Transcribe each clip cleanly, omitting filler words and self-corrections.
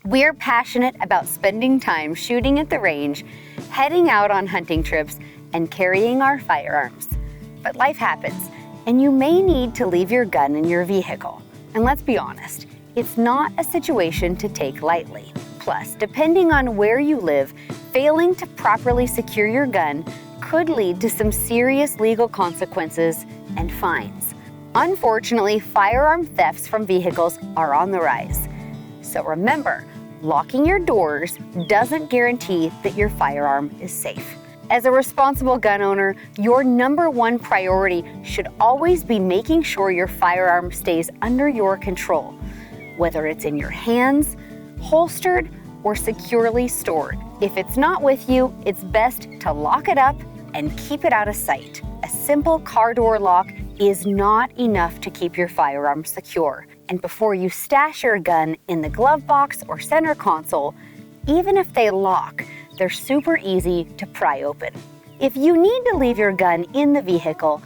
We're passionate about spending time shooting at the range, heading out on hunting trips, and carrying our firearms. But life happens, and you may need to leave your gun in your vehicle. And let's be honest, it's not a situation to take lightly. Plus, depending on where you live, failing to properly secure your gun could lead to some serious legal consequences and fines. Unfortunately, firearm thefts from vehicles are on the rise. So remember, locking your doors doesn't guarantee that your firearm is safe. As a responsible gun owner, your number one priority should always be making sure your firearm stays under your control, whether it's in your hands, holstered, or securely stored. If it's not with you, it's best to lock it up and keep it out of sight. A simple car door lock is not enough to keep your firearm secure. And before you stash your gun in the glove box or center console, even if they lock, they're super easy to pry open. If you need to leave your gun in the vehicle,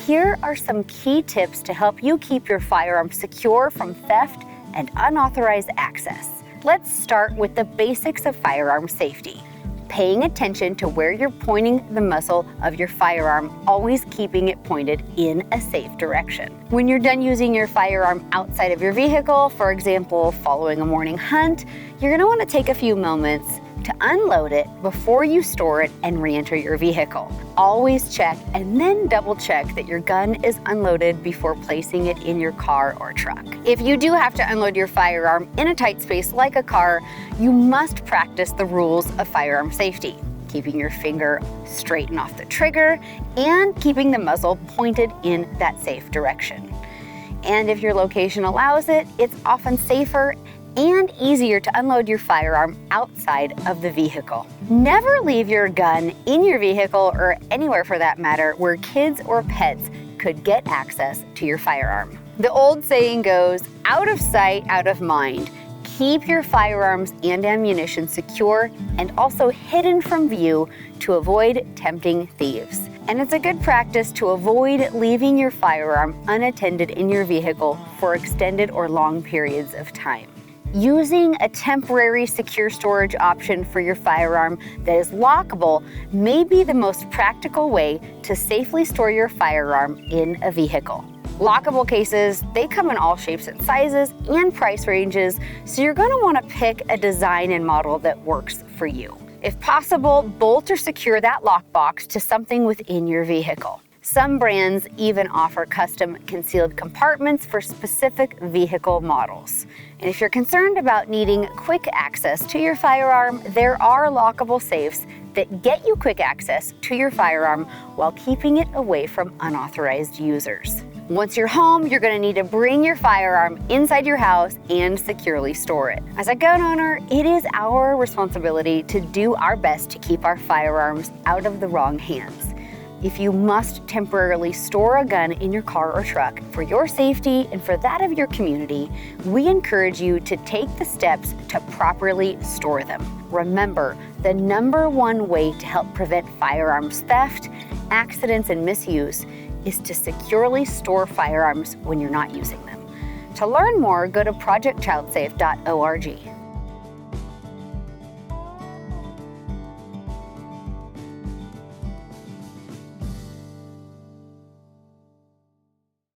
here are some key tips to help you keep your firearm secure from theft and unauthorized access. Let's start with the basics of firearm safety. Paying attention to where you're pointing the muzzle of your firearm, always keeping it pointed in a safe direction. When you're done using your firearm outside of your vehicle, for example, following a morning hunt, you're gonna wanna take a few moments to unload it before you store it and re-enter your vehicle. Always check and then double check that your gun is unloaded before placing it in your car or truck. If you do have to unload your firearm in a tight space like a car, you must practice the rules of firearm safety, keeping your finger straight and off the trigger and keeping the muzzle pointed in that safe direction. And if your location allows it, it's often safer and easier to unload your firearm outside of the vehicle. Never leave your gun in your vehicle or anywhere for that matter where kids or pets could get access to your firearm. The old saying goes, out of sight, out of mind. Keep your firearms and ammunition secure and also hidden from view to avoid tempting thieves. And it's a good practice to avoid leaving your firearm unattended in your vehicle for extended or long periods of time. Using a temporary secure storage option for your firearm that is lockable may be the most practical way to safely store your firearm in a vehicle. Lockable cases, they come in all shapes and sizes and price ranges, so you're going to want to pick a design and model that works for you. If possible, bolt or secure that lockbox to something within your vehicle. Some brands even offer custom concealed compartments for specific vehicle models. And if you're concerned about needing quick access to your firearm, there are lockable safes that get you quick access to your firearm while keeping it away from unauthorized users. Once you're home, you're going to need to bring your firearm inside your house and securely store it. As a gun owner, it is our responsibility to do our best to keep our firearms out of the wrong hands. If you must temporarily store a gun in your car or truck for your safety and for that of your community, we encourage you to take the steps to properly store them. Remember, the number one way to help prevent firearms theft, accidents, and misuse is to securely store firearms when you're not using them. To learn more, go to projectchildsafe.org.